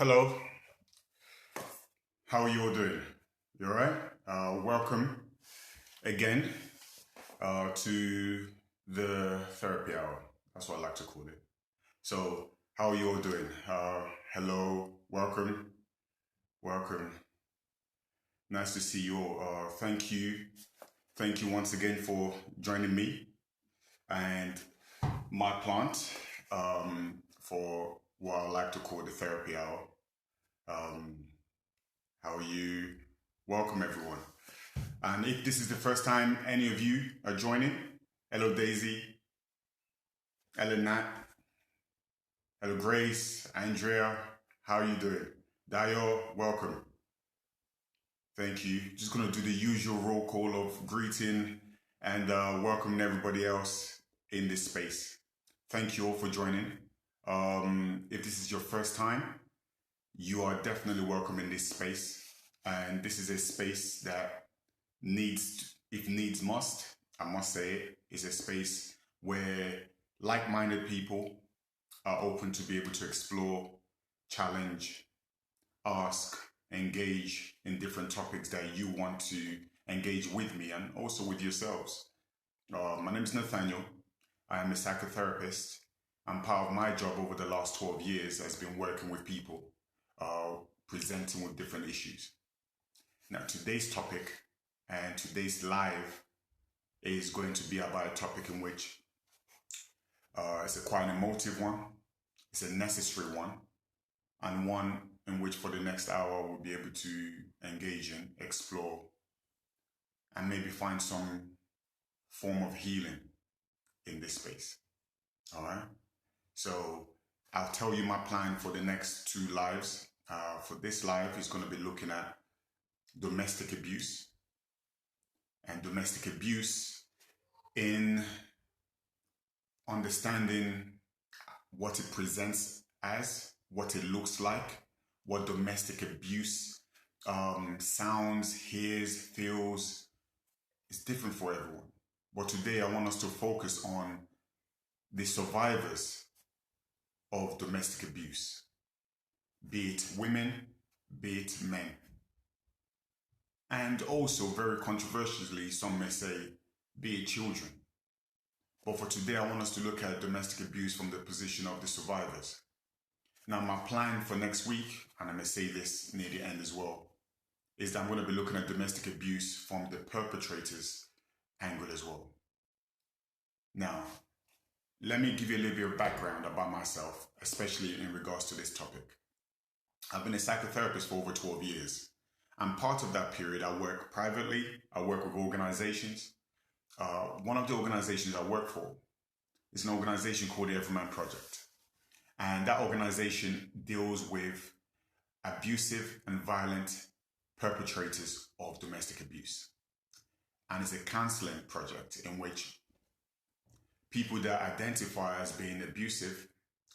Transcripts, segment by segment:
Hello, how are you all doing? You all right? Welcome again to the therapy hour. That's what I like to call it. So, how are you all doing? Hello, welcome. Nice to see you all. Thank you once again for joining me and my plant for what I like to call the therapy hour. Um, how are you? Welcome, everyone. And if this is the first time any of you are joining, hello Daisy, hello Nat, hello Grace, Andrea, how are you doing? Dio, welcome. Thank you. Just going to do the usual roll call of greeting and welcoming everybody else in this space. Thank you all for joining. If this is your first time, you are definitely welcome in this space. And this is a space that needs, if needs must, I must say it, is a space where like-minded people are open to be able to explore, challenge, ask, engage in different topics that you want to engage with me and also with yourselves. My name is Nathaniel. I am a psychotherapist, and part of my job over the last 12 years has been working with people, presenting with different issues. Now, today's topic and today's live is going to be about a topic in which it's quite an emotive one, it's a necessary one, and one in which for the next hour we'll be able to engage in, explore, and maybe find some form of healing in this space. All right? So I'll tell you my plan for the next two lives. For this live, is going to be looking at domestic abuse and domestic abuse in understanding what it presents as, what it looks like, what domestic abuse sounds, hears, feels. It's different for everyone. But today I want us to focus on the survivors of domestic abuse, be it women, be it men. And also, very controversially, some may say, be it children. But for today, I want us to look at domestic abuse from the position of the survivors. Now, my plan for next week, and I may say this near the end as well, is that I'm going to be looking at domestic abuse from the perpetrator's angle as well. Now, let me give you a little bit of background about myself, especially in regards to this topic. I've been a psychotherapist for over 12 years. And part of that period, I work privately, I work with organizations. One of the organizations I work for is an organization called the Everyman Project. And that organization deals with abusive and violent perpetrators of domestic abuse. And it's a counseling project in which people that identify as being abusive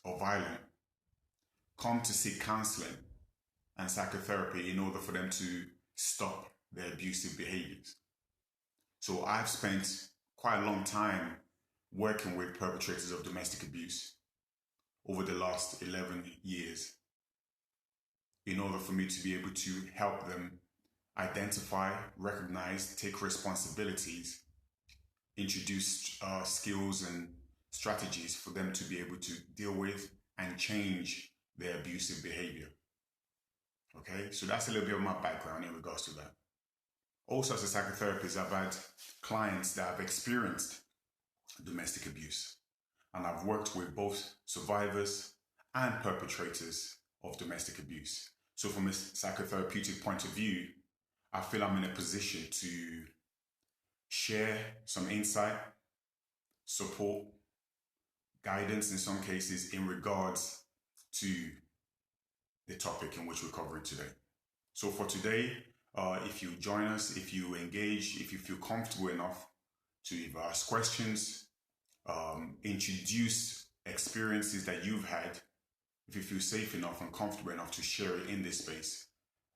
or violent come to seek counseling and psychotherapy in order for them to stop their abusive behaviors. So I've spent quite a long time working with perpetrators of domestic abuse over the last 11 years in order for me to be able to help them identify, recognize, take responsibilities, introduce skills and strategies for them to be able to deal with and change their abusive behavior. Okay, so that's a little bit of my background in regards to that. Also, as a psychotherapist, I've had clients that have experienced domestic abuse, and I've worked with both survivors and perpetrators of domestic abuse. So from a psychotherapeutic point of view, I feel I'm in a position to share some insight, support, guidance in some cases in regards to the topic in which we're covering today. So for today, if you join us, if you engage, if you feel comfortable enough to either ask questions, introduce experiences that you've had, if you feel safe enough and comfortable enough to share it in this space,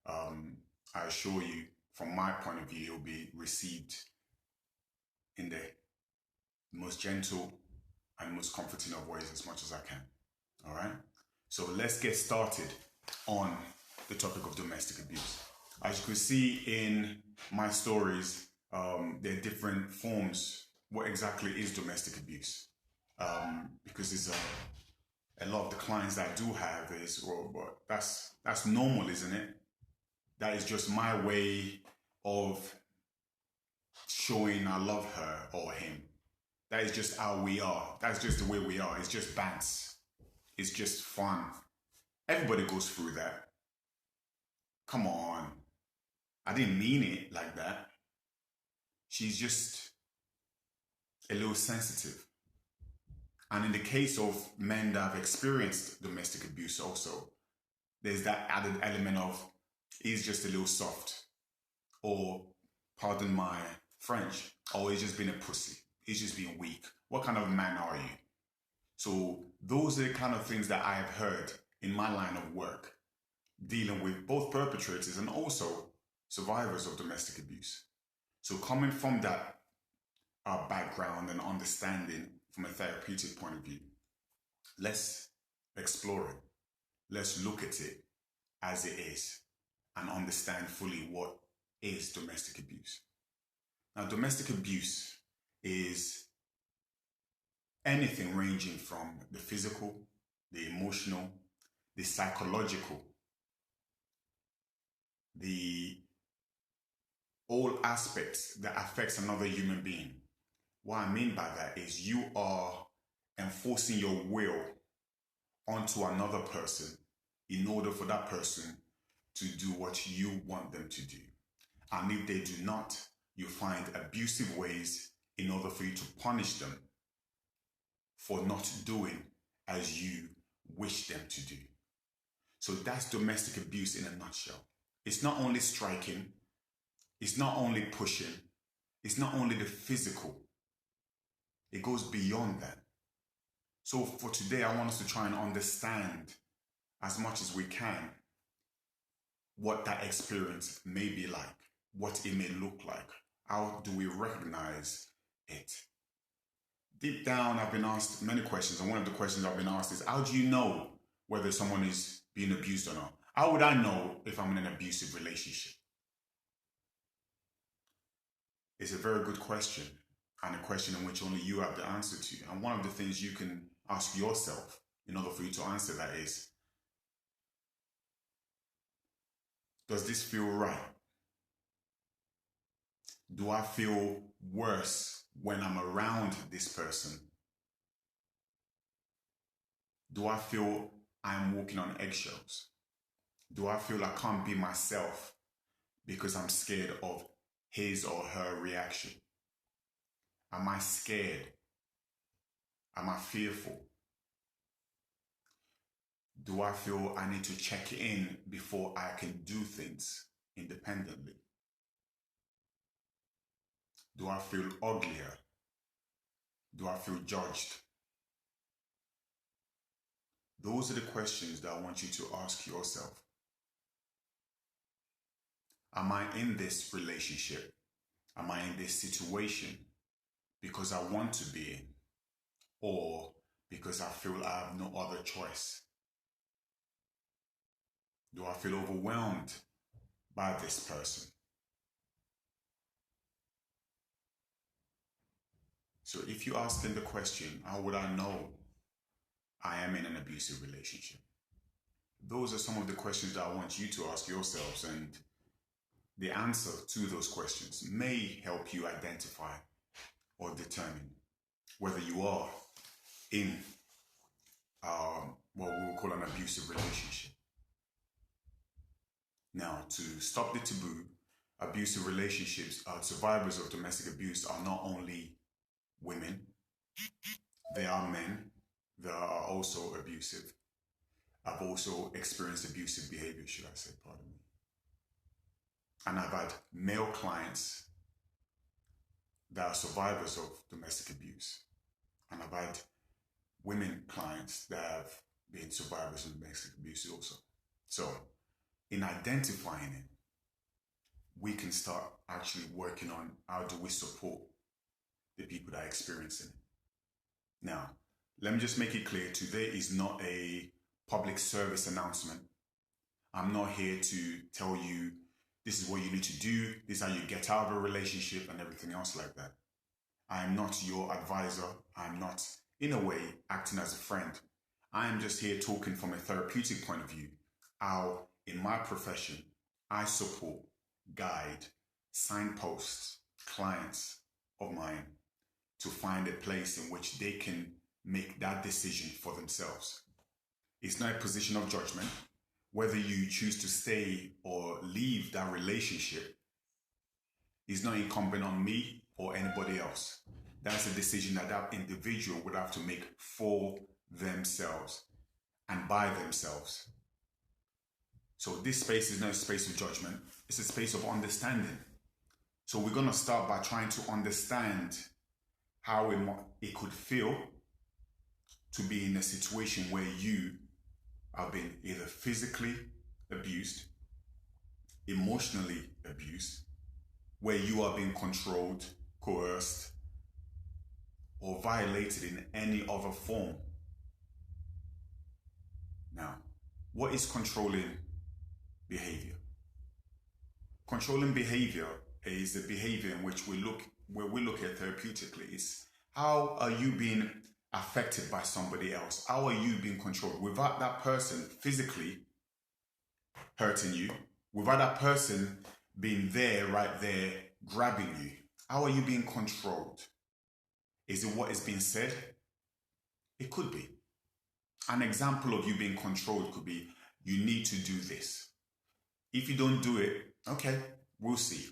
I assure you, from my point of view, it will be received in the most gentle and most comforting of ways as much as I can. All right? So let's get started on the topic of domestic abuse. As you can see in my stories, there are different forms. What exactly is domestic abuse? Because it's a lot of the clients that I do have is, well, but that's normal, isn't it? That is just my way of showing I love her or him. That is just how we are. That's just the way we are. It's just bants. It's just fun. Everybody goes through that. Come on. I didn't mean it like that. She's just a little sensitive. And in the case of men that have experienced domestic abuse also, there's that added element of he's just a little soft. Or, pardon my French, or he's just being a pussy. He's just being weak. What kind of man are you? So those are the kind of things that I have heard in my line of work, dealing with both perpetrators and also survivors of domestic abuse. So coming from that background and understanding from a therapeutic point of view, let's explore it. Let's look at it as it is and understand fully what is domestic abuse. Now, domestic abuse is anything ranging from the physical, the emotional, the psychological, the all aspects that affects another human being. What I mean by that is you are enforcing your will onto another person in order for that person to do what you want them to do. And if they do not, you find abusive ways in order for you to punish them for not doing as you wish them to do. So that's domestic abuse in a nutshell. It's not only striking, it's not only pushing, it's not only the physical. It goes beyond that. So for today, I want us to try and understand as much as we can what that experience may be like, what it may look like. How do we recognize it? Deep down, I've been asked many questions, and one of the questions I've been asked is, how do you know whether someone is being abused or not? How would I know if I'm in an abusive relationship? It's a very good question, and a question in which only you have the answer to. And one of the things you can ask yourself in order for you to answer that is, does this feel right? Do I feel worse when I'm around this person? Do I feel I'm walking on eggshells? Do I feel I can't be myself because I'm scared of his or her reaction? Am I scared? Am I fearful? Do I feel I need to check in before I can do things independently? Do I feel uglier? Do I feel judged? Those are the questions that I want you to ask yourself. Am I in this relationship? Am I in this situation because I want to be in, or because I feel I have no other choice? Do I feel overwhelmed by this person? So if you're asking the question, how would I know I am in an abusive relationship? Those are some of the questions that I want you to ask yourselves, and the answer to those questions may help you identify or determine whether you are in what we will call an abusive relationship. Now, to stop the taboo, abusive relationships, survivors of domestic abuse are not only women, they are men that are also abusive. I've also experienced abusive behavior, should I say, pardon me. And I've had male clients that are survivors of domestic abuse. And I've had women clients that have been survivors of domestic abuse also. So, in identifying it, we can start actually working on how do we support the people that are experiencing it. Now, let me just make it clear, today is not a public service announcement I'm not here to tell you this is what you need to do, this is how you get out of a relationship and everything else like that. I am not your advisor. I'm not, in a way, acting as a friend. I am just here talking from a therapeutic point of view. How, in my profession, I support, guide, signpost clients of mine to find a place in which they can make that decision for themselves. It's not a position of judgment. Whether you choose to stay or leave that relationship is not incumbent on me or anybody else. That's a decision that that individual would have to make for themselves and by themselves. So this space is not a space of judgment. It's a space of understanding. So we're going to start by trying to understand how it could feel to be in a situation where you have been either physically abused, emotionally abused, where you are being controlled, coerced, or violated in any other form. Now, what is controlling behavior? Controlling behavior is the behavior in which we look at therapeutically. It's how are you being affected by somebody else? How are you being controlled? Without that person physically hurting you, without that person being there, right there, grabbing you, how are you being controlled? Is it what is being said? It could be. An example of you being controlled could be, you need to do this. If you don't do it, okay, we'll see.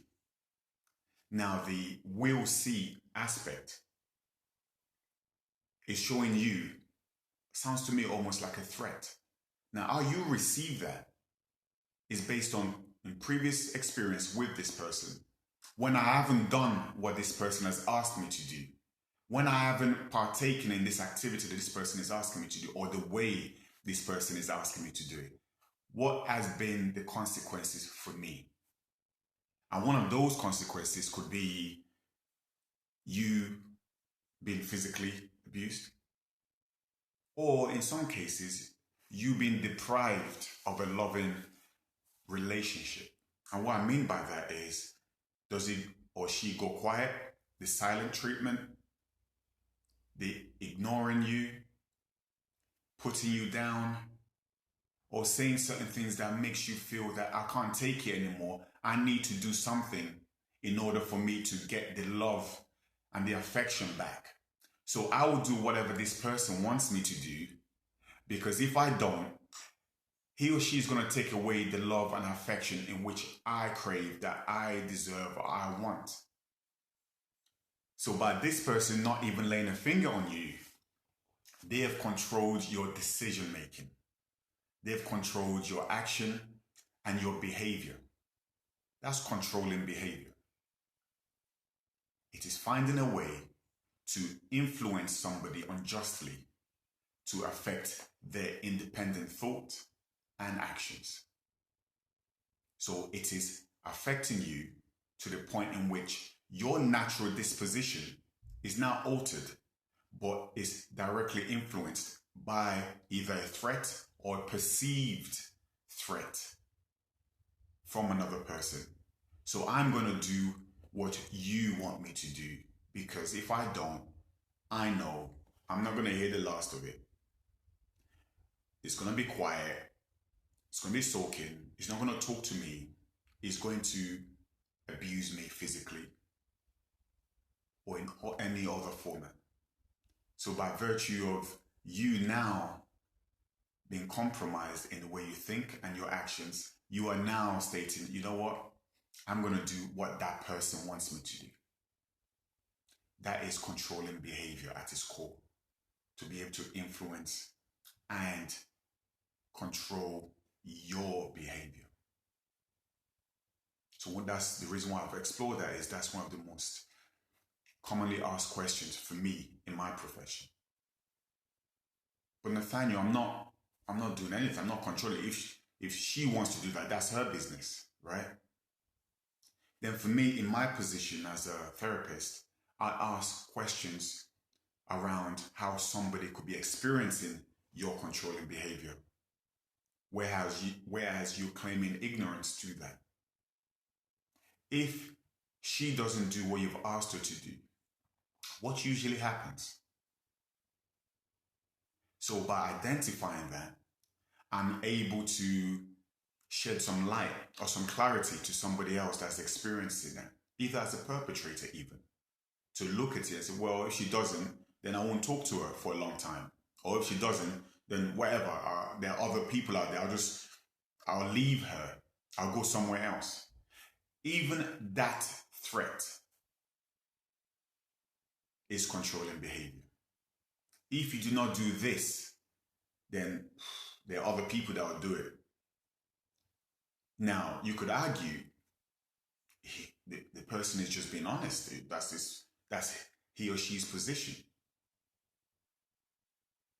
Now, the we'll see aspect is showing you, sounds to me almost like a threat. Now, how you receive that is based on previous experience with this person. When I haven't done what this person has asked me to do, when I haven't partaken in this activity that this person is asking me to do, or the way this person is asking me to do it, what has been the consequences for me? And one of those consequences could be you being physically abused, or in some cases, you being deprived of a loving relationship. And what I mean by that is, does he or she go quiet? The silent treatment, the ignoring you, putting you down, or saying certain things that makes you feel that I can't take it anymore. I need to do something in order for me to get the love and the affection back. So I will do whatever this person wants me to do, because if I don't, he or she is going to take away the love and affection in which I crave, that I deserve, or I want. So by this person not even laying a finger on you, they have controlled your decision making. They've controlled your action and your behavior. That's controlling behavior. It is finding a way to influence somebody unjustly to affect their independent thought and actions. So it is affecting you to the point in which your natural disposition is now altered, but is directly influenced by either a threat or a perceived threat from another person. So I'm going to do what you want me to do, because if I don't, I know I'm not going to hear the last of it. It's going to be quiet. It's going to be sulking. He's not going to talk to me. He's going to abuse me physically or in any other format. So by virtue of you now being compromised in the way you think and your actions, you are now stating, you know what? I'm going to do what that person wants me to do. That is controlling behavior at its core. To be able to influence and control your behavior. So that's the reason why I've explored that, is that's one of the most commonly asked questions for me in my profession. But Nathaniel, I'm not doing anything. I'm not controlling. If she wants to do that, that's her business, right? Then for me, in my position as a therapist, I ask questions around how somebody could be experiencing your controlling behavior. whereas you're claiming ignorance to that. If she doesn't do what you've asked her to do, what usually happens? So by identifying that, I'm able to shed some light or some clarity to somebody else that's experiencing that, either as a perpetrator even, to look at it and say, well, if she doesn't, then I won't talk to her for a long time. Or if she doesn't, then whatever, there are other people out there, I'll leave her, I'll go somewhere else. Even that threat is controlling behavior. If you do not do this, then there are other people that will do it. Now, you could argue the person is just being honest. That's he or she's position.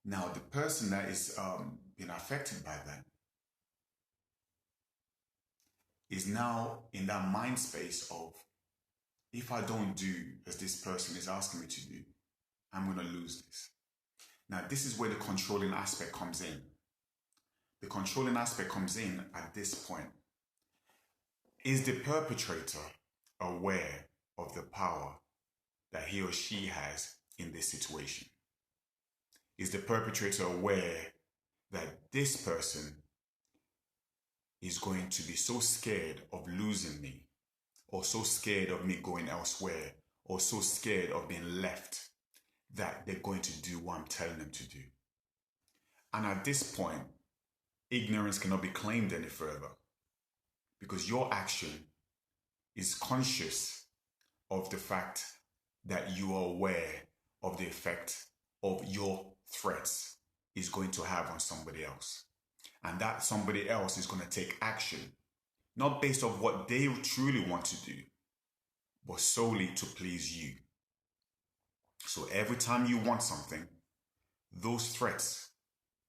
Now, the person that is being affected by that is now in that mind space of, if I don't do as this person is asking me to do, I'm going to lose this. Now, this is where the controlling aspect comes in. The controlling aspect comes in at this point. Is the perpetrator aware of the power that he or she has in this situation? Is the perpetrator aware that this person is going to be so scared of losing me, or so scared of me going elsewhere, or so scared of being left, that they're going to do what I'm telling them to do? And at this point, ignorance cannot be claimed any further, because your action is conscious of the fact that you are aware of the effect of your threats is going to have on somebody else. And that somebody else is going to take action, not based on what they truly want to do, but solely to please you. So every time you want something, those threats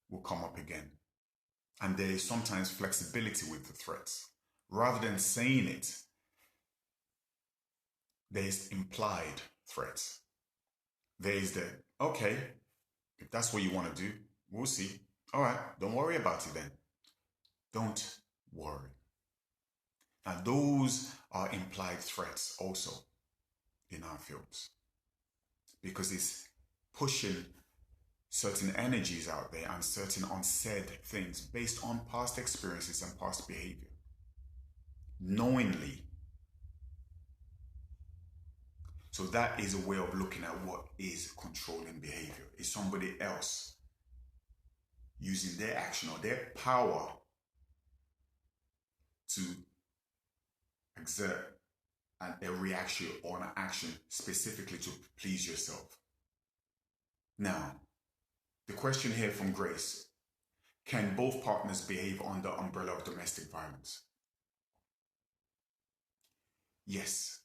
will come up again. And there is sometimes flexibility with the threats. Rather than saying it, there is implied threats. There is the, okay, if that's what you want to do, we'll see. All right, don't worry about it then. Don't worry. Now, those are implied threats also in our fields, because it's pushing certain energies out there and certain unsaid things based on past experiences and past behavior. Knowingly. So that is a way of looking at what is controlling behavior. Is somebody else using their action or their power to exert a reaction or an action specifically to please yourself. Now, the question here from Grace: can both partners behave under umbrella of domestic violence? Yes.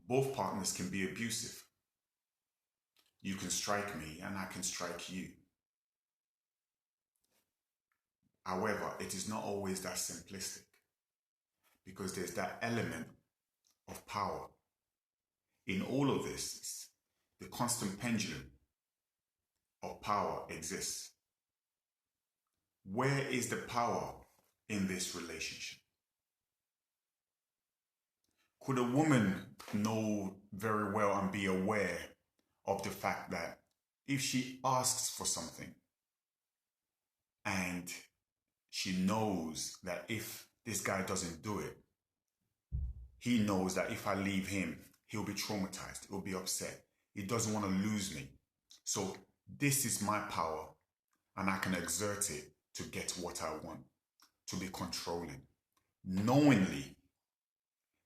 Both partners can be abusive. You can strike me and I can strike you. However, it is not always that simplistic, because there's that element of power. In all of this, the constant pendulum of power exists. Where is the power in this relationship? Could a woman know very well and be aware of the fact that if she asks for something and she knows that if this guy doesn't do it, he knows that if I leave him, he'll be traumatized, he'll be upset, he doesn't want to lose me. So this is my power and I can exert it to get what I want, to be controlling, knowingly.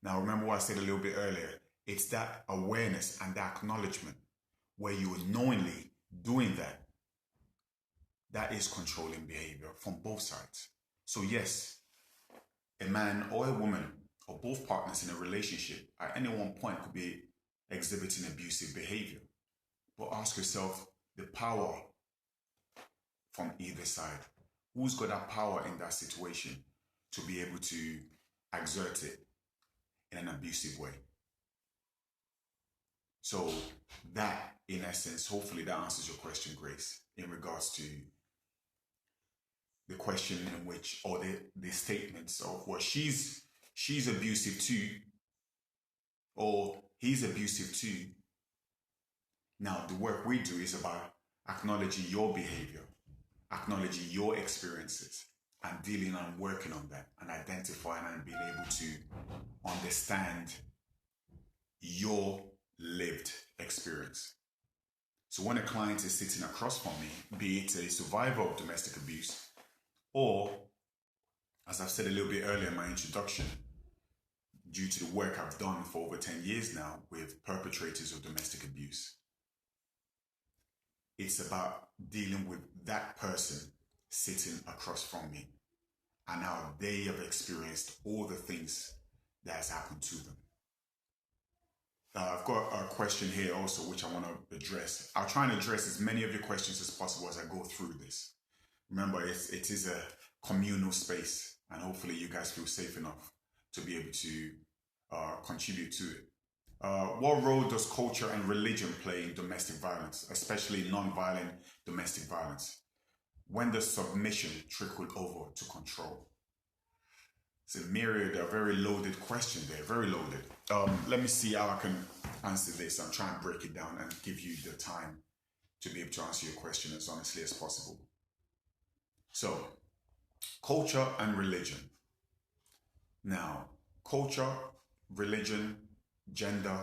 Now, remember what I said a little bit earlier. It's that awareness and that acknowledgement where you are knowingly doing that. That is controlling behavior from both sides. So yes, a man or a woman or both partners in a relationship at any one point could be exhibiting abusive behavior. But ask yourself the power from either side. Who's got that power in that situation to be able to exert it in an abusive way? So that, in essence, hopefully that answers your question, Grace, in regards to the question in which, or the statements of, well, she's abusive too, or he's abusive too. Now, the work we do is about acknowledging your behavior, acknowledging your experiences, and dealing and working on that, and identifying and being able to understand your lived experience. So when a client is sitting across from me, be it a survivor of domestic abuse, or, as I've said a little bit earlier in my introduction, due to the work I've done for over 10 years now with perpetrators of domestic abuse, it's about dealing with that person sitting across from me and how they have experienced all the things that has happened to them. I've got a question here also which I want to address. I'll try and address as many of your questions as possible as I go through this. Remember, it is a communal space, and hopefully you guys feel safe enough to be able to contribute to it. What role does culture and religion play in domestic violence, especially non-violent domestic violence? When does submission trickle over to control? It's a myriad, a very loaded question there, very loaded. Let me see how I can answer this and try and break it down and give you the time to be able to answer your question as honestly as possible. So, culture and religion. Now, culture, religion, gender,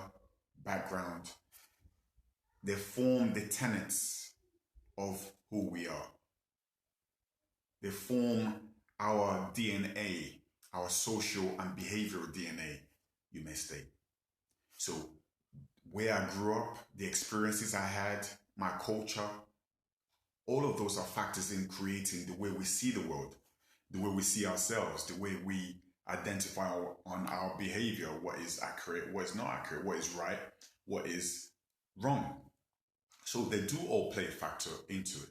background, they form the tenets of who we are. They form our DNA, our social and behavioral DNA, you may state. So where I grew up, the experiences I had, my culture, all of those are factors in creating the way we see the world, the way we see ourselves, the way we identify on our behavior, what is accurate, what is not accurate, what is right, what is wrong. So they do all play a factor into it.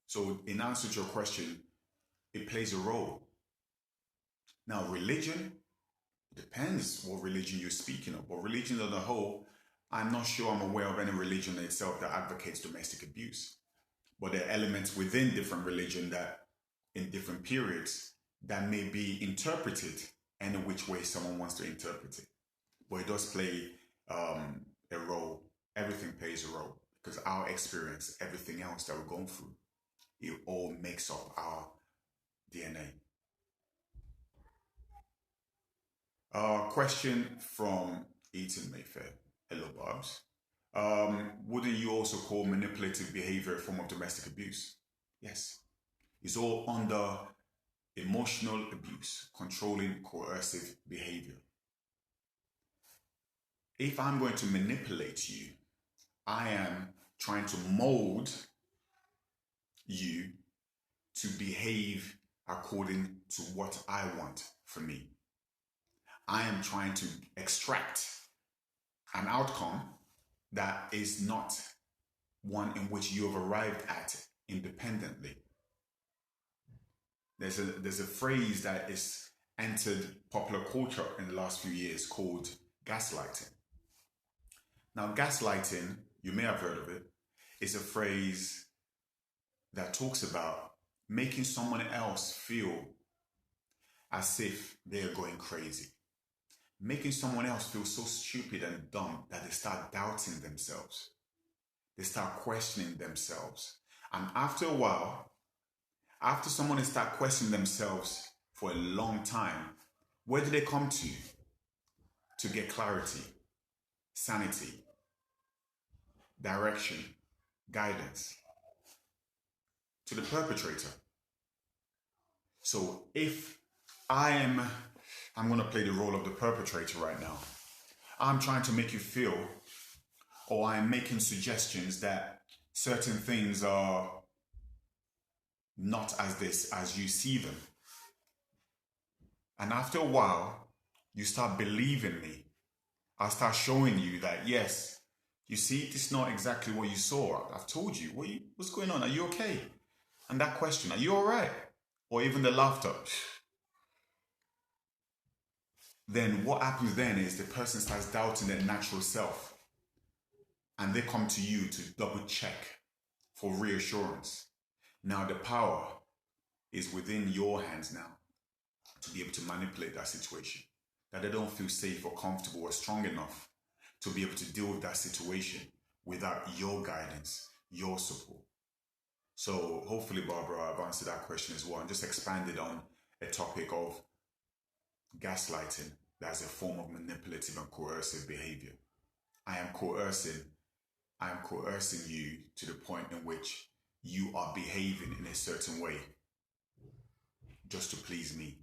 So in answer to your question, it plays a role. Now, religion, it depends what religion you're speaking of, but religion on the whole, I'm not sure I'm aware of any religion itself that advocates domestic abuse. But there are elements within different religion that in different periods that may be interpreted any which way someone wants to interpret it. But it does play a role. Everything plays a role because our experience, everything else that we're going through, it all makes up our DNA. Question from Eaton Mayfair. Hello, Bobs. Wouldn't you also call manipulative behavior a form of domestic abuse? Yes. It's all under emotional abuse, controlling, coercive behavior. If I'm going to manipulate you, I am trying to mold you to behave according to what I want for me. I am trying to extract an outcome that is not one in which you have arrived at independently. There's a phrase that is entered popular culture in the last few years called gaslighting. Now, gaslighting, you may have heard of it, is a phrase that talks about making someone else feel as if they are going crazy. Making someone else feel so stupid and dumb that they start doubting themselves. They start questioning themselves. And after a while, after someone has started questioning themselves for a long time, where do they come to get clarity, sanity, direction, guidance? To the perpetrator. So if I'm going to play the role of the perpetrator right now. I'm trying to make you feel, or I'm making suggestions that certain things are not as you see them. And after a while, you start believing me. I start showing you that, yes, you see, this is not exactly what you saw. I've told you. What's going on? Are you okay? And that question, are you all right? Or even the laughter. Then what happens then is the person starts doubting their natural self. And they come to you to double check for reassurance. Now the power is within your hands now to be able to manipulate that situation. That they don't feel safe or comfortable or strong enough to be able to deal with that situation without your guidance, your support. So hopefully, Barbara, I've answered that question as well and just expanded on a topic of gaslighting as a form of manipulative and coercive behavior. I am coercing you to the point in which you are behaving in a certain way just to please me.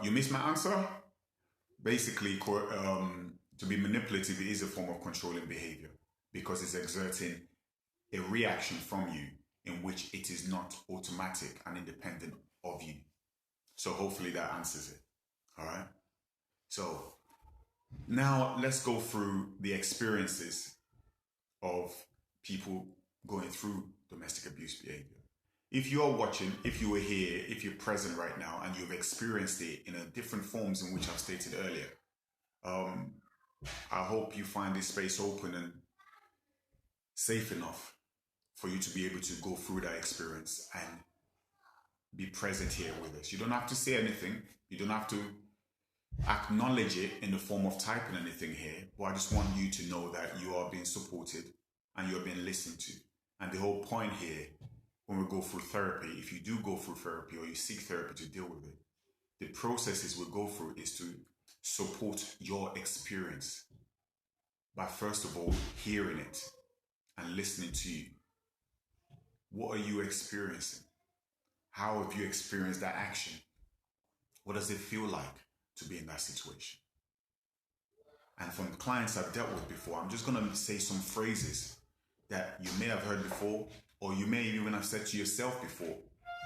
You missed my answer? Basically, to be manipulative is a form of controlling behavior because it's exerting a reaction from you in which it is not automatic and independent of you. So hopefully that answers it. All right. So now let's go through the experiences of people going through domestic abuse behavior. If you are watching, if you are here, if you're present right now and you've experienced it in a different forms in which I've stated earlier, I hope you find this space open and safe enough for you to be able to go through that experience and be present here with us. You don't have to say anything. You don't have to acknowledge it in the form of typing anything here, but I just want you to know that you are being supported and you are being listened to. And the whole point here, when we go through therapy, if you do go through therapy or you seek therapy to deal with it, the processes we go through is to support your experience by first of all hearing it and listening to you. What are you experiencing? How have you experienced that action? What does it feel like to be in that situation? And from the clients I've dealt with before, I'm just going to say some phrases that you may have heard before, or you may even have said to yourself before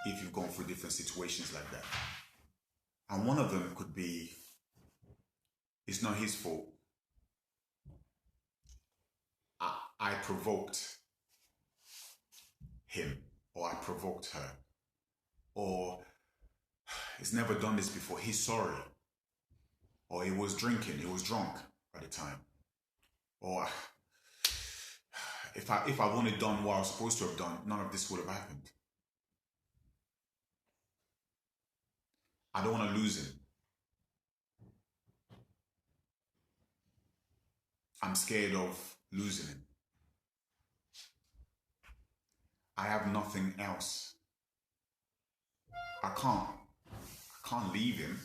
if you've gone through different situations like that. And one of them could be, it's not his fault. I provoked him, or I provoked her, or he's never done this before, he's sorry, or he was drinking, he was drunk at the time, or if I've only done what I was supposed to have done, none of this would have happened. I don't want to lose him. I'm scared of losing him. I have nothing else. I can't leave him.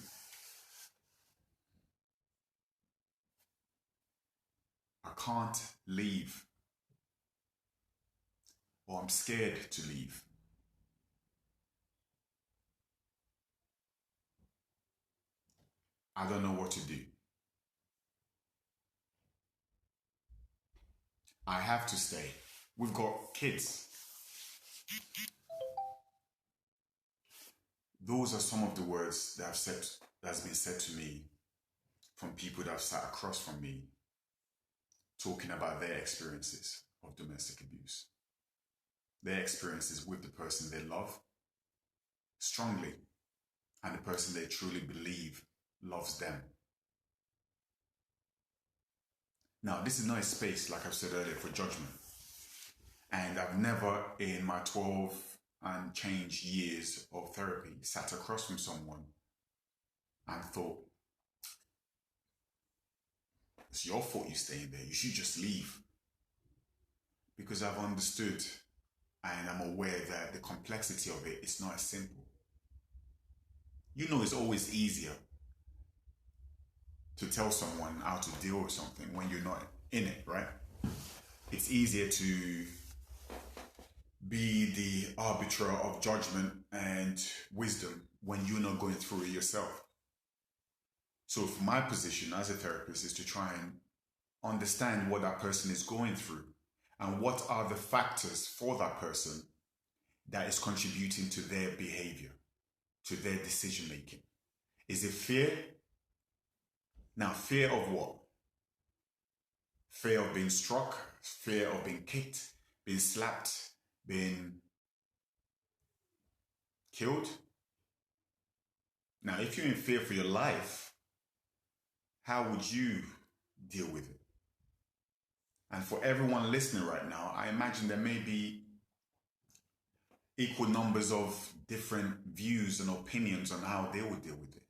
I can't leave. Or I'm scared to leave. I don't know what to do. I have to stay. We've got kids. Those are some of the words that's been said to me from people that have sat across from me talking about their experiences of domestic abuse. Their experiences with the person they love strongly and the person they truly believe loves them. Now, this is not a space, like I've said earlier, for judgment. And I've never, in my 12 and change years of therapy, sat across from someone and thought, it's your fault you're staying there, you should just leave. Because I've understood and I'm aware that the complexity of it is not as simple. You know, it's always easier to tell someone how to deal with something when you're not in it, right? It's easier to be the arbiter of judgment and wisdom when you're not going through it yourself. So for my position as a therapist is to try and understand what that person is going through and what are the factors for that person that is contributing to their behavior, to their decision making. Is it fear? Now, fear of what? Fear of being struck, fear of being kicked, being slapped, being killed. Now, if you're in fear for your life, how would you deal with it? And for everyone listening right now, I imagine there may be equal numbers of different views and opinions on how they would deal with it.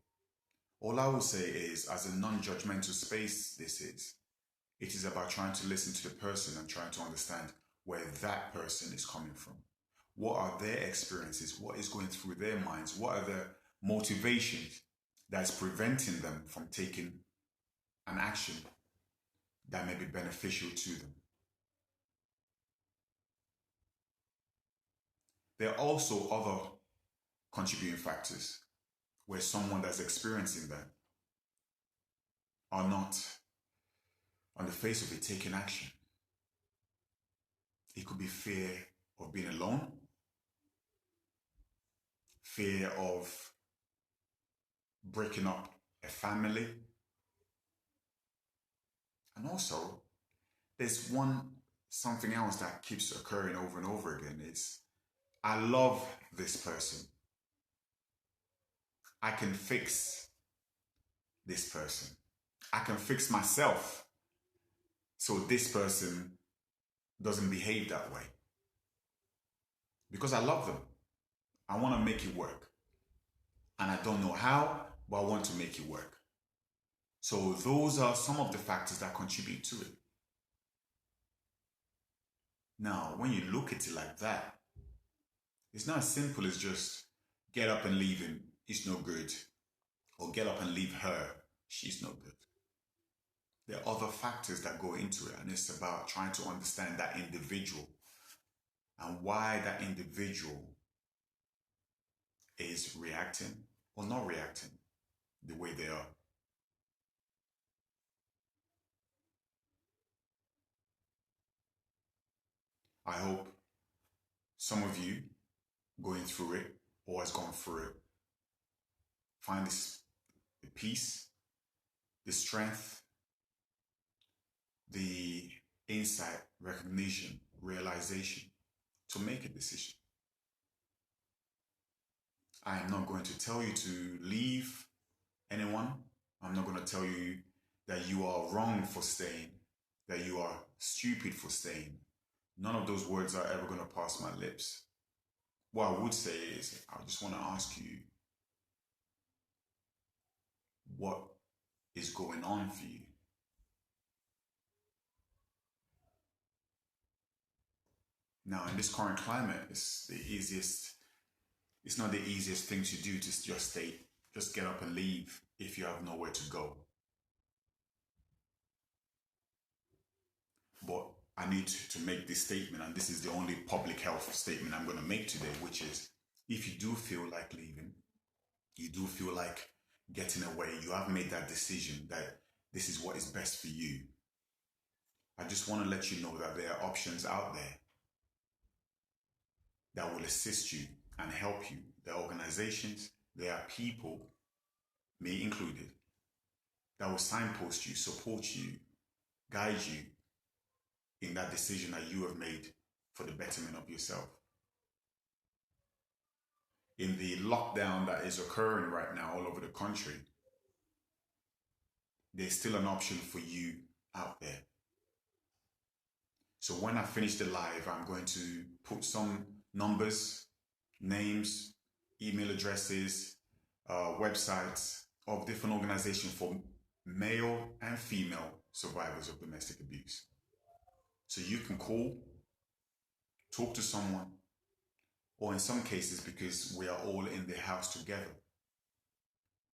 All I will say is, as a non-judgmental space it is about trying to listen to the person and trying to understand where that person is coming from. What are their experiences? What is going through their minds? What are the motivations that's preventing them from taking an action that may be beneficial to them? There are also other contributing factors where someone that's experiencing that are not, on the face of it, taking action. It could be fear of being alone, fear of breaking up a family, and also there's something else that keeps occurring over and over again. It's, I love this person. I can fix this person. I can fix myself so this person doesn't behave that way. Because I love them. I want to make it work. And I don't know how, but I want to make it work. So those are some of the factors that contribute to it. Now, when you look at it like that, it's not as simple as just get up and leave him, he's no good. Or get up and leave her, she's no good. There are other factors that go into it, and it's about trying to understand that individual and why that individual is reacting or not reacting the way they are. I hope some of you going through it or has gone through it find the peace, the strength, the insight, recognition, realization to make a decision. I am not going to tell you to leave anyone. I'm not going to tell you that you are wrong for staying, that you are stupid for staying. None of those words are ever going to pass my lips. What I would say is, I just want to ask you, what is going on for you? Now, in this current climate, it's not the easiest thing to do to just just get up and leave if you have nowhere to go. But I need to make this statement, and this is the only public health statement I'm going to make today, which is, if you do feel like leaving, you do feel like getting away, you have made that decision that this is what is best for you, I just want to let you know that there are options out there that will assist you and help you. There are organizations, there are people, me included, that will signpost you, support you, guide you in that decision that you have made for the betterment of yourself. In the lockdown that is occurring right now all over the country, there's still an option for you out there. So when I finish the live, I'm going to put some numbers, names, email addresses, websites of different organizations for male and female survivors of domestic abuse. So you can call, talk to someone, or in some cases, because we are all in the house together,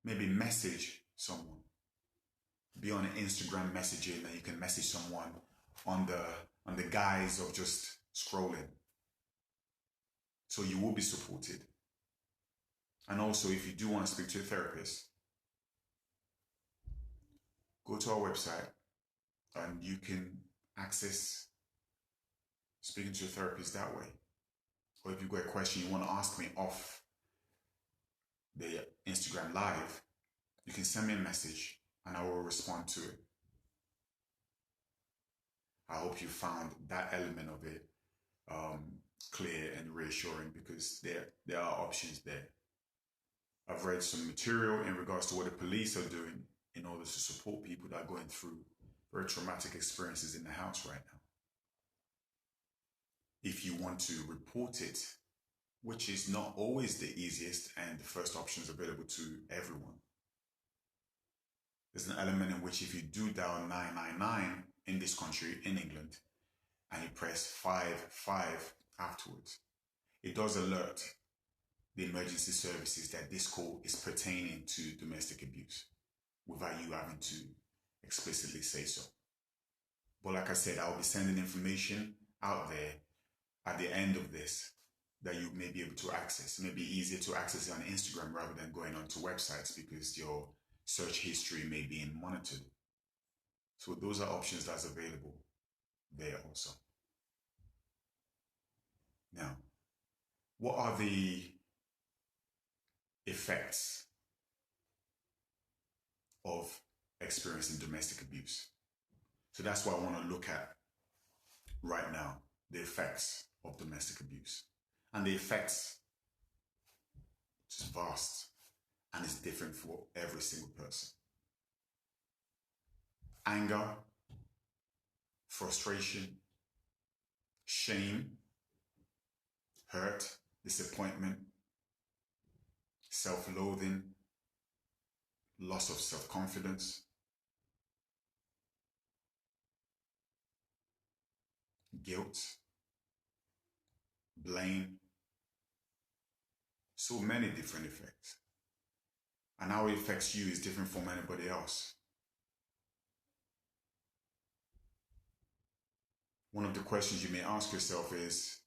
maybe message someone. Be on an Instagram messaging that you can message someone on the guise of just scrolling. So you will be supported. And also, if you do want to speak to a therapist, go to our website and you can access speaking to a therapist that way. Or if you've got a question you want to ask me off the Instagram live, you can send me a message and I will respond to it. I hope you found that element of it clear and reassuring, because there are options there. I've read some material in regards to what the police are doing in order to support people that are going through very traumatic experiences in the house right now. If you want to report it, which is not always the easiest and the first option is available to everyone. There's an element in which if you do dial 999 in this country, in England, and you press 55 afterwards, it does alert the emergency services that this call is pertaining to domestic abuse without you having to explicitly say so. But like I said, I'll be sending information out there at the end of this that you may be able to access. It may be easier to access it on Instagram rather than going onto websites because your search history may be monitored. So those are options that's available there also. Now, what are the effects of experiencing domestic abuse? So that's what I want to look at right now, the effects of domestic abuse. And the effects is vast and is different for every single person. Anger, frustration, shame, hurt, disappointment, self-loathing, loss of self-confidence, guilt, blame, so many different effects. And how it affects you is different from anybody else. One of the questions you may ask yourself is,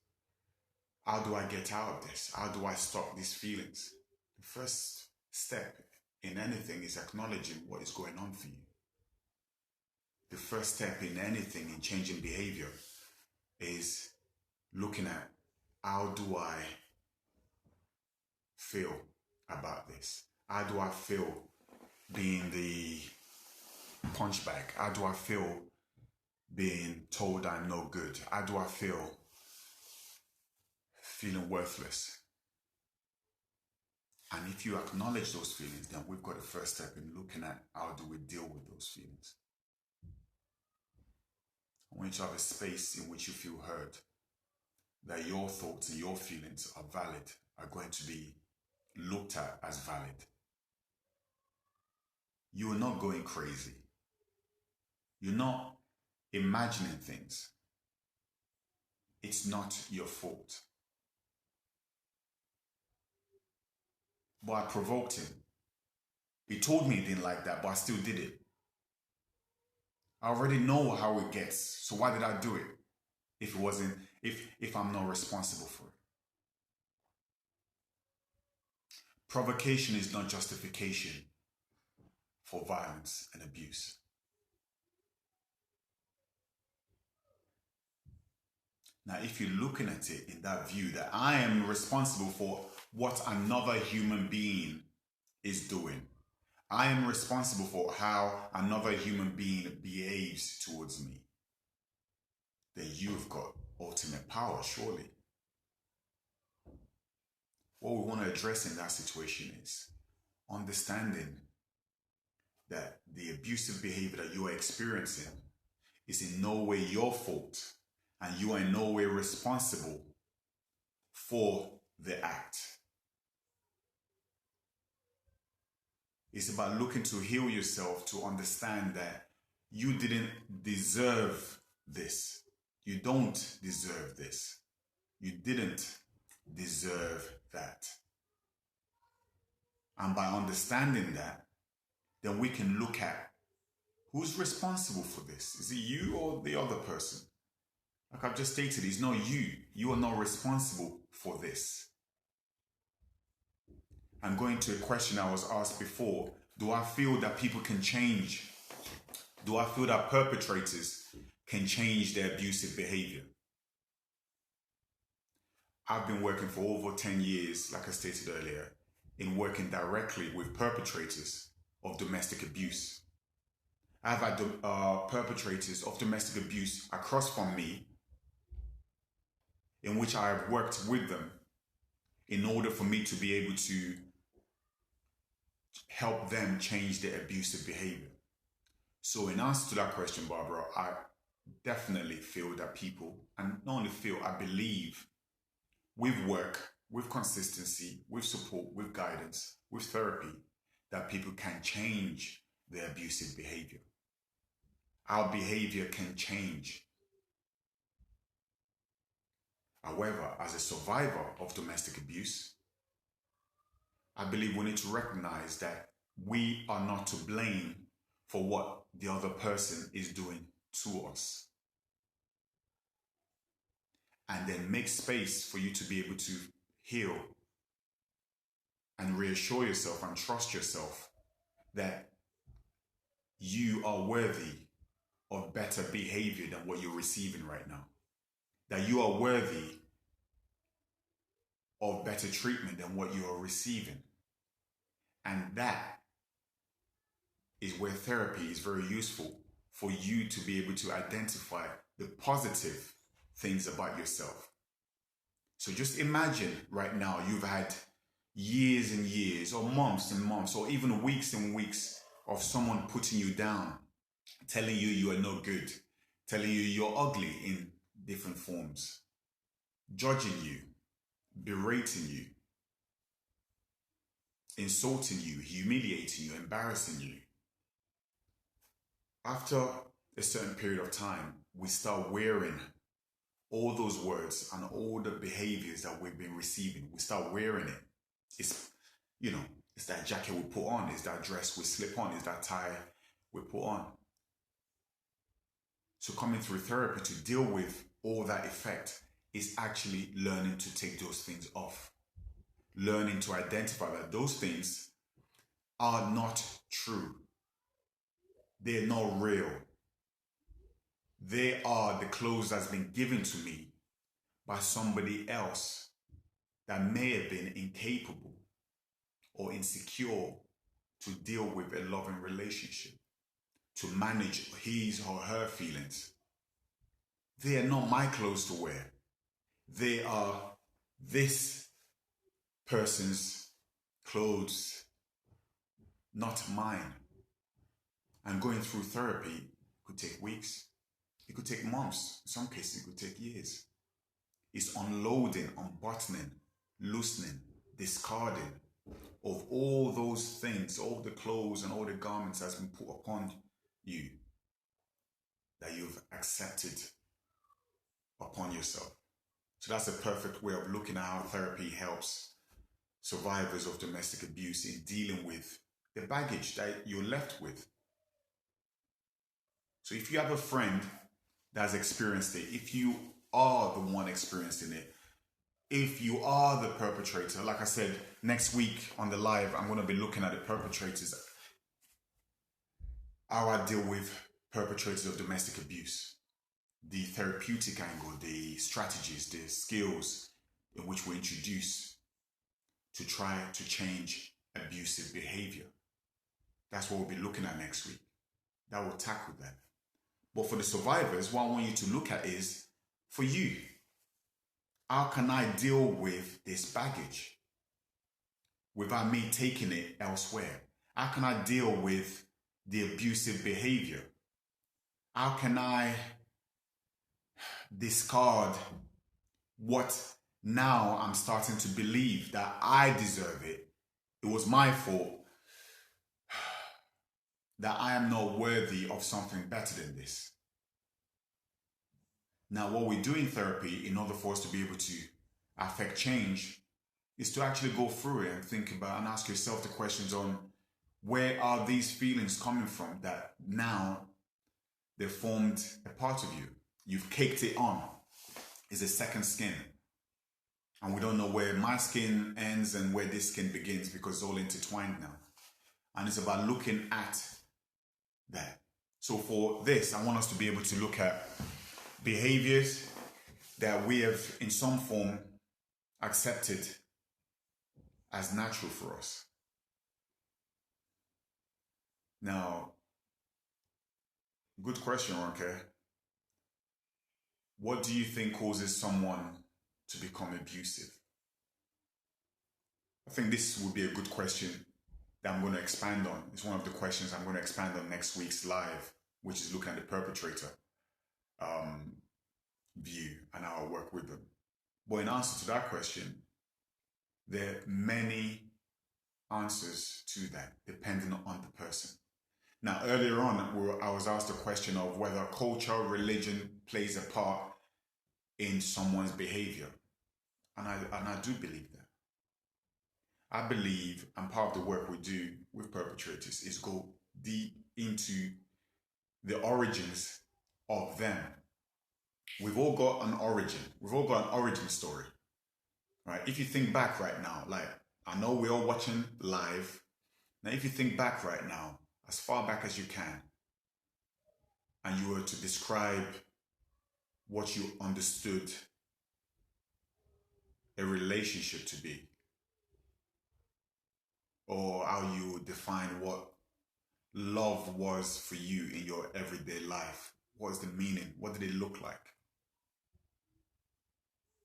how do I get out of this? How do I stop these feelings? The first step in anything is acknowledging what is going on for you. The first step in anything, in changing behavior, is looking at how do I feel about this? How do I feel being the punch bag? How do I feel being told I'm no good? How do I feel feeling worthless? And if you acknowledge those feelings, then we've got the first step in looking at how do we deal with those feelings. I want you to have a space in which you feel heard, that your thoughts and your feelings are valid, are going to be looked at as valid. You are not going crazy. You're not imagining things. It's not your fault. But I provoked him. He told me he didn't like that, but I still did it. I already know how it gets, so why did I do it if I'm not responsible for it? Provocation is not justification for violence and abuse. Now, if you're looking at it in that view, that I am responsible for what another human being is doing, I am responsible for how another human being behaves towards me, then you've got ultimate power, surely. What we want to address in that situation is understanding that the abusive behavior that you are experiencing is in no way your fault, and you are in no way responsible for the act. It's about looking to heal yourself, to understand that you didn't deserve this. You don't deserve this. You didn't deserve that. And by understanding that, then we can look at who's responsible for this. Is it you or the other person? Like I've just stated, it's not you. You are not responsible for this. I'm going to a question I was asked before. Do I feel that people can change? Do I feel that perpetrators can change their abusive behavior? I've been working for over 10 years, like I stated earlier, in working directly with perpetrators of domestic abuse. I've had perpetrators of domestic abuse across from me, in which I have worked with them in order for me to be able to help them change their abusive behavior. So in answer to that question, Barbara, I definitely feel that people, and not only feel, I believe with work with consistency, with support, with guidance, with therapy, that people can change their abusive behavior. Our behavior can change. However, as a survivor of domestic abuse, I believe we need to recognize that we are not to blame for what the other person is doing to us. And then make space for you to be able to heal and reassure yourself and trust yourself that you are worthy of better behavior than what you're receiving right now. That you are worthy of better treatment than what you are receiving. And that is where therapy is very useful for you to be able to identify the positive things about yourself. So just imagine right now you've had years and years, or months and months, or even weeks and weeks of someone putting you down, telling you you are no good, telling you you're ugly in different forms, judging you, berating you, insulting you, humiliating you, embarrassing you. After a certain period of time, we start wearing all those words and all the behaviors that we've been receiving. We start wearing it. It's, it's that jacket we put on, it's that dress we slip on, it's that tie we put on. So coming through therapy to deal with all that effect is actually learning to take those things off. Learning to identify that those things are not true. They're not real. They are the clothes that's been given to me by somebody else that may have been incapable or insecure to deal with a loving relationship, to manage his or her feelings. They are not my clothes to wear. They are this person's clothes, not mine. And going through therapy could take weeks. It could take months. In some cases, it could take years. It's unloading, unbuttoning, loosening, discarding of all those things, all the clothes and all the garments that's been put upon you that you've accepted upon yourself. So that's a perfect way of looking at how therapy helps survivors of domestic abuse in dealing with the baggage that you're left with. So if you have a friend that's experienced it, if you are the one experiencing it, if you are the perpetrator, like I said, next week on the live, I'm going to be looking at the perpetrators, how I deal with perpetrators of domestic abuse, the therapeutic angle, the strategies, the skills in which we introduce to try to change abusive behavior. That's what we'll be looking at next week. That will tackle that. But for the survivors, what I want you to look at is, for you, how can I deal with this baggage without me taking it elsewhere? How can I deal with the abusive behavior? How can I discard what now I'm starting to believe that I deserve it? It was my fault, that I am not worthy of something better than this. Now, what we do in therapy, in order for us to be able to affect change, is to actually go through it and think about and ask yourself the questions on, where are these feelings coming from that now they've formed a part of you? You've caked it on. It's a second skin. And we don't know where my skin ends and where this skin begins, because it's all intertwined now. And it's about looking at that. So for this, I want us to be able to look at behaviors that we have in some form accepted as natural for us. Now, good question, Ronke. What do you think causes someone to become abusive? I think this would be a good question that I'm going to expand on. It's one of the questions I'm going to expand on next week's live, which is looking at the perpetrator view and how I work with them. But in answer to that question, There are many answers to that, depending on the person. Now, earlier on, I was asked a question of whether culture, religion plays a part in someone's behavior. And I do believe that. I believe, and part of the work we do with perpetrators is go deep into the origins of them. We've all got an origin. We've all got an origin story, right? If you think back right now, like I know we're all watching live. Now, if you think back right now, as far back as you can, and you were to describe what you understood a relationship to be, or how you would define what love was for you in your everyday life, what is the meaning? What did it look like?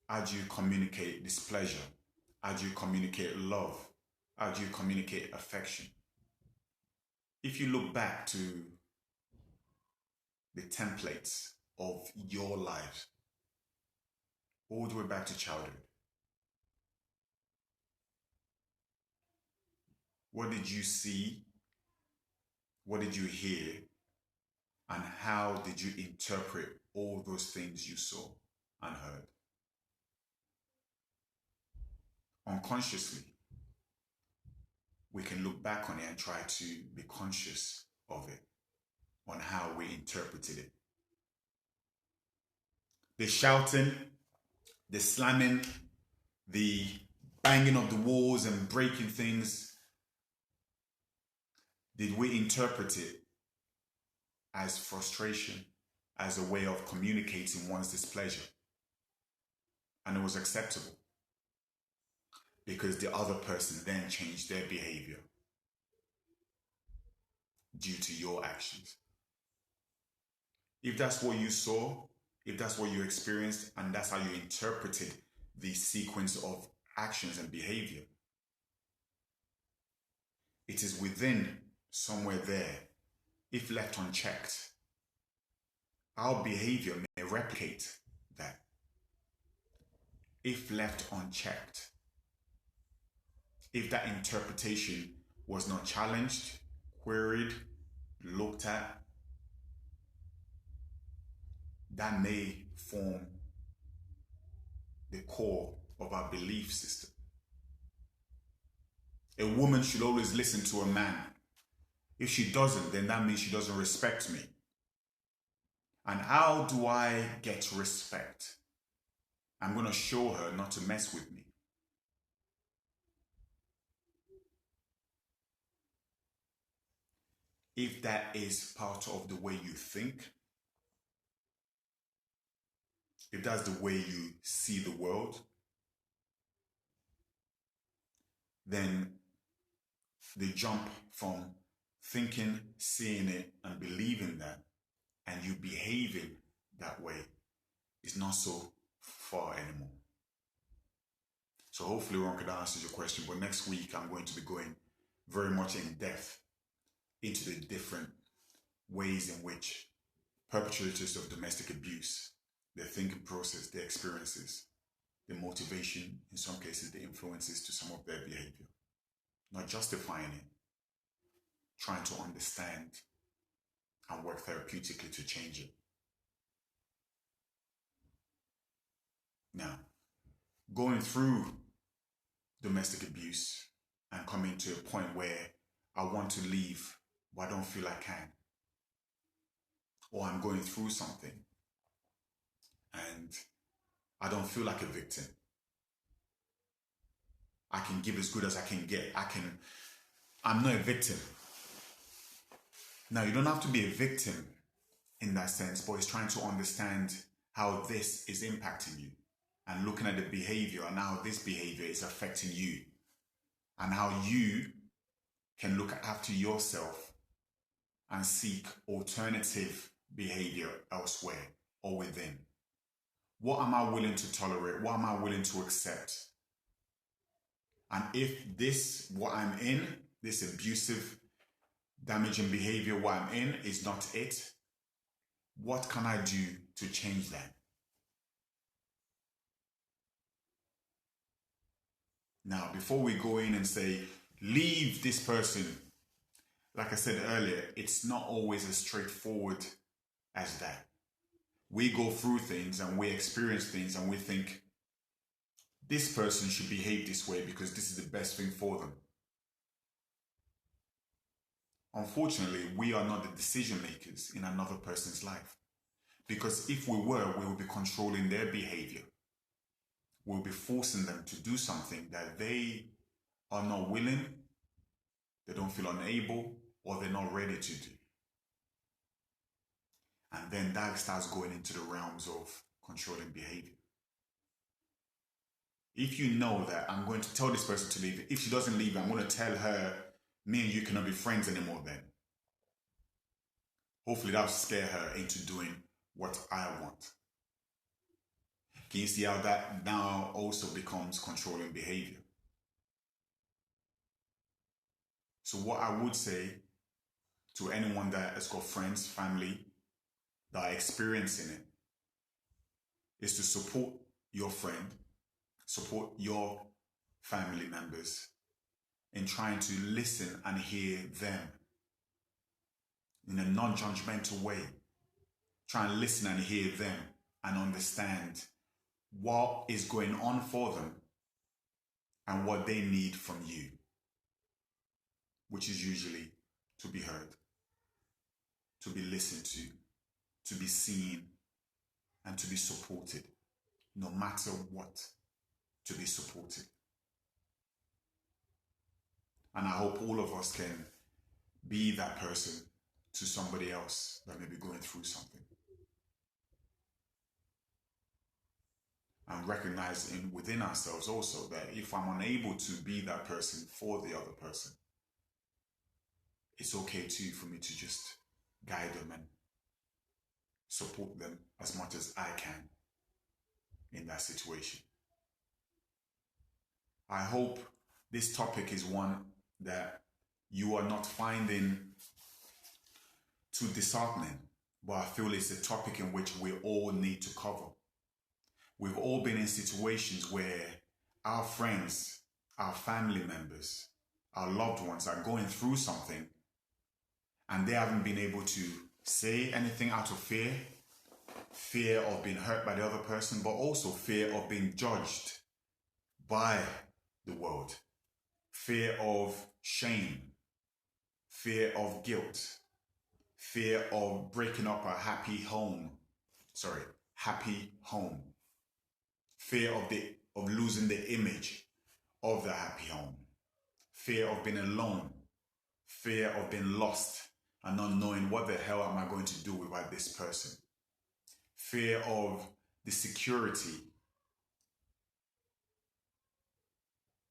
How do you communicate displeasure? How do you communicate love? How do you communicate affection? If you look back to the templates of your lives, all the way back to childhood, what did you see? What did you hear? And how did you interpret all those things you saw and heard? Unconsciously, we can look back on it and try to be conscious of it, on how we interpreted it. The shouting, the slamming, the banging of the walls and breaking things, did we interpret it as frustration, as a way of communicating one's displeasure? And it was acceptable because the other person then changed their behavior due to your actions. If that's what you saw, if that's what you experienced, and that's how you interpreted the sequence of actions and behavior, it is within somewhere there, if left unchecked, our behavior may replicate that. If left unchecked, if that interpretation was not challenged, queried, looked at, that may form the core of our belief system. A woman should always listen to a man. If she doesn't, then that means she doesn't respect me. And how do I get respect? I'm going to show her not to mess with me. If that is part of the way you think, if that's the way you see the world, then the jump from thinking, seeing it, and believing that, and you behaving that way is not so far anymore. So hopefully, Ron, that answers your question. But next week, I'm going to be going very much in depth into the different ways in which perpetrators of domestic abuse, their thinking process, their experiences, the motivation, in some cases, the influences to some of their behavior. Not justifying it, trying to understand and work therapeutically to change it. Now, going through domestic abuse and coming to a point where I want to leave, but I don't feel I can. Or I'm going through something and I don't feel like a victim. I can give as good as I can get. I'm not a victim. Now, you don't have to be a victim in that sense, but it's trying to understand how this is impacting you and looking at the behavior and how this behavior is affecting you and how you can look after yourself and seek alternative behavior elsewhere or within. What am I willing to tolerate? What am I willing to accept? And if this, what I'm in, this abusive, damaging behavior, what I'm in is not it, what can I do to change that? Now, before we go in and say, leave this person, like I said earlier, it's not always as straightforward as that. We go through things and we experience things and we think, this person should behave this way because this is the best thing for them. Unfortunately, we are not the decision makers in another person's life. Because if we were, we would be controlling their behavior. We'll be forcing them to do something that they are not willing, they don't feel unable, or they're not ready to do. And then that starts going into the realms of controlling behavior. If you know that I'm going to tell this person to leave, if she doesn't leave, I'm going to tell her, me and you cannot be friends anymore then. Hopefully that'll scare her into doing what I want. Can you see how that now also becomes controlling behavior? So what I would say to anyone that has got friends, family, that are experiencing it, is to support your friend, support your family members in trying to listen and hear them in a non-judgmental way. Try and listen and hear them and understand what is going on for them and what they need from you, which is usually to be heard, to be listened to be seen, and to be supported, no matter what, to be supported. And I hope all of us can be that person to somebody else that may be going through something. And recognize within ourselves also that if I'm unable to be that person for the other person, it's okay too for me to just guide them and support them as much as I can in that situation. I hope this topic is one that you are not finding too disheartening, but I feel it's a topic in which we all need to cover. We've all been in situations where our friends, our family members, our loved ones are going through something and they haven't been able to say anything out of fear of being hurt by the other person, but also fear of being judged by the world, fear of shame, fear of guilt, fear of breaking up a happy home, fear of losing the image of the happy home, fear of being alone, fear of being lost and not knowing what the hell am I going to do without this person, fear of the security,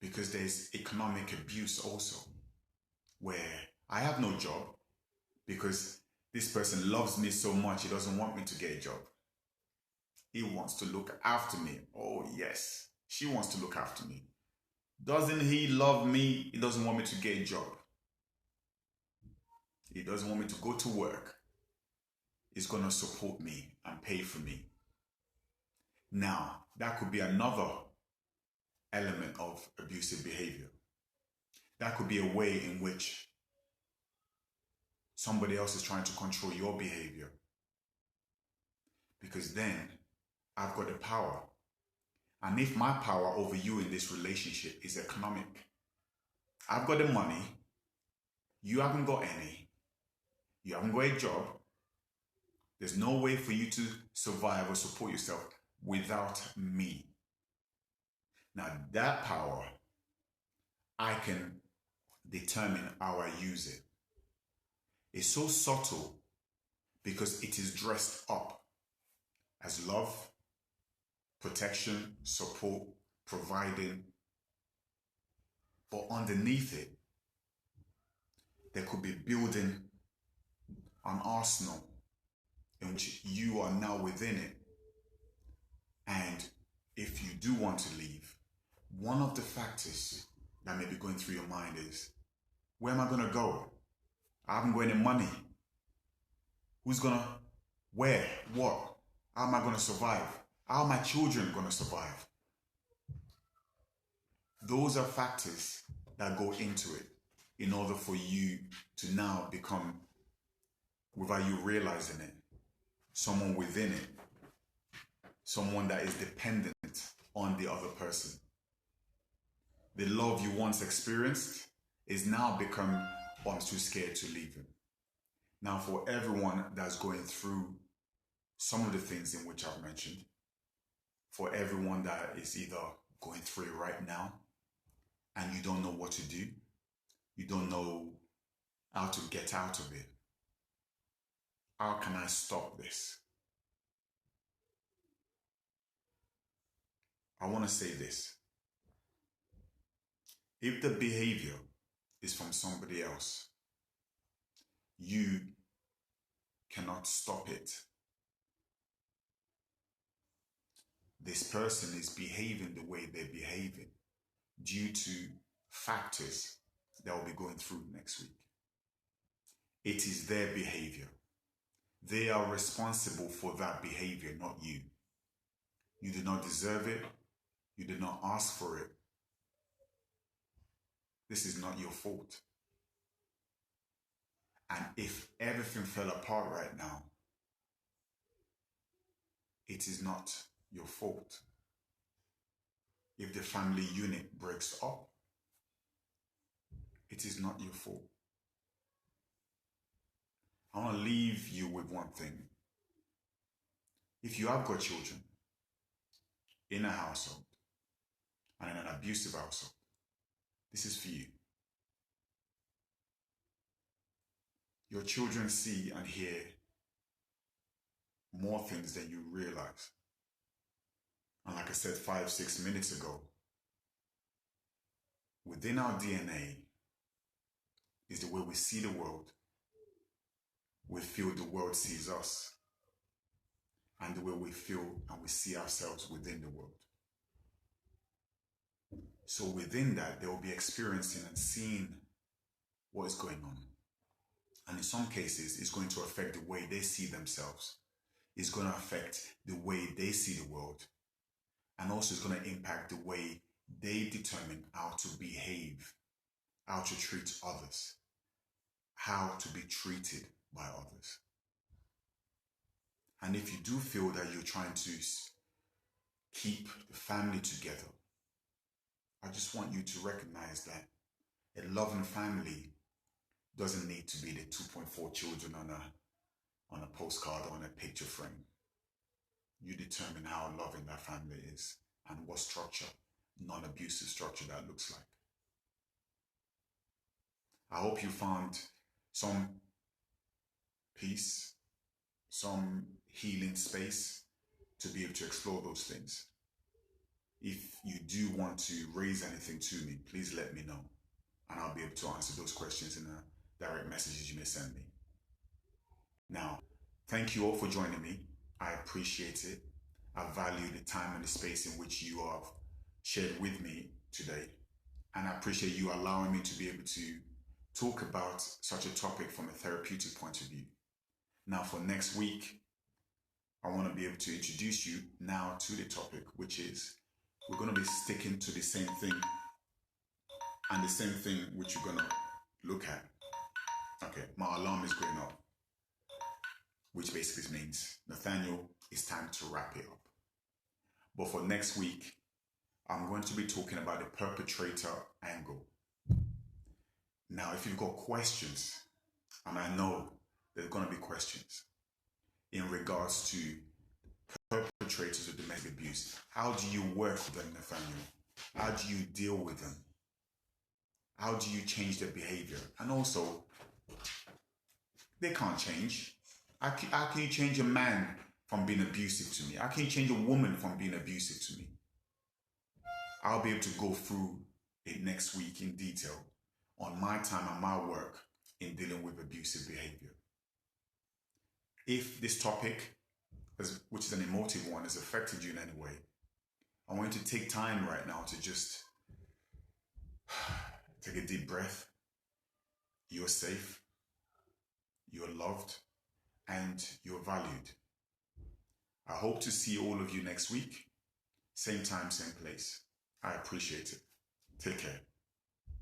because there's economic abuse also, where I have no job because this person loves me so much he doesn't want me to get a job. He wants to look after me. Oh yes, she wants to look after me. Doesn't he love me? He doesn't want me to get a job. He doesn't want me to go to work. He's going to support me and pay for me. Now, that could be another element of abusive behavior. That could be a way in which somebody else is trying to control your behavior. Because then I've got the power. And if my power over you in this relationship is economic, I've got the money, you haven't got any, you haven't got a job, there's no way for you to survive or support yourself without me. Now that power, I can determine how I use it. It's so subtle because it is dressed up as love, protection, support, providing. But underneath it, there could be building an arsenal in which you are now within it. And if you do want to leave, one of the factors that may be going through your mind is, where am I going to go? I haven't got any money. Who's going to, where, what? How am I going to survive? How are my children going to survive? those are factors that go into it in order for you to now become, without you realizing it, someone within it, someone that is dependent on the other person. The love you once experienced is now become, oh, I'm too scared to leave him. Now, for everyone that's going through some of the things in which I've mentioned, for everyone that is either going through it right now and you don't know what to do, you don't know how to get out of it, how can I stop this? I want to say this. If the behavior is from somebody else, you cannot stop it. This person is behaving the way they're behaving due to factors that will be going through next week. It is their behavior. They are responsible for that behavior, not you. You did not deserve it. You did not ask for it. This is not your fault. And if everything fell apart right now, it is not your fault. If the family unit breaks up, it is not your fault. I want to leave you with one thing. If you have got children in a household and in an abusive household, this is for you. Your children see and hear more things than you realize. And like I said 5-6 minutes ago, within our DNA is the way we see the world. We feel the world sees us, and the way we feel and we see ourselves within the world. So within that, they will be experiencing and seeing what is going on. And in some cases, it's going to affect the way they see themselves. It's going to affect the way they see the world. And also it's going to impact the way they determine how to behave, how to treat others, how to be treated by others. And if you do feel that you're trying to keep the family together, I just want you to recognize that a loving family doesn't need to be the 2.4 children on a postcard or on a picture frame. You determine how loving that family is and what structure, non-abusive structure, that looks like. I hope you found some peace, some healing space to be able to explore those things. If you do want to raise anything to me, please let me know, and I'll be able to answer those questions in the direct messages you may send me. Now, thank you all for joining me. I appreciate it. I value the time and the space in which you have shared with me today. And I appreciate you allowing me to be able to talk about such a topic from a therapeutic point of view. Now, for next week, I want to be able to introduce you now to the topic, which is we're going to be sticking to the same thing, and the same thing which you're going to look at. Okay, my alarm is going off, which basically means, Nathaniel, it's time to wrap it up. But for next week, I'm going to be talking about the perpetrator angle. Now, if you've got questions, and I know there's going to be questions in regards to perpetrators of domestic abuse, how do you work with them, Nathaniel? How do you deal with them? How do you change their behavior? And also, they can't change. How can you change a man from being abusive to me? How can you change a woman from being abusive to me? I'll be able to go through it next week in detail on my time and my work in dealing with abusive behavior. If this topic, which is an emotive one, has affected you in any way, I want you to take time right now to just take a deep breath. You're safe, you're loved, and you're valued. I hope to see all of you next week. Same time, same place. I appreciate it. Take care.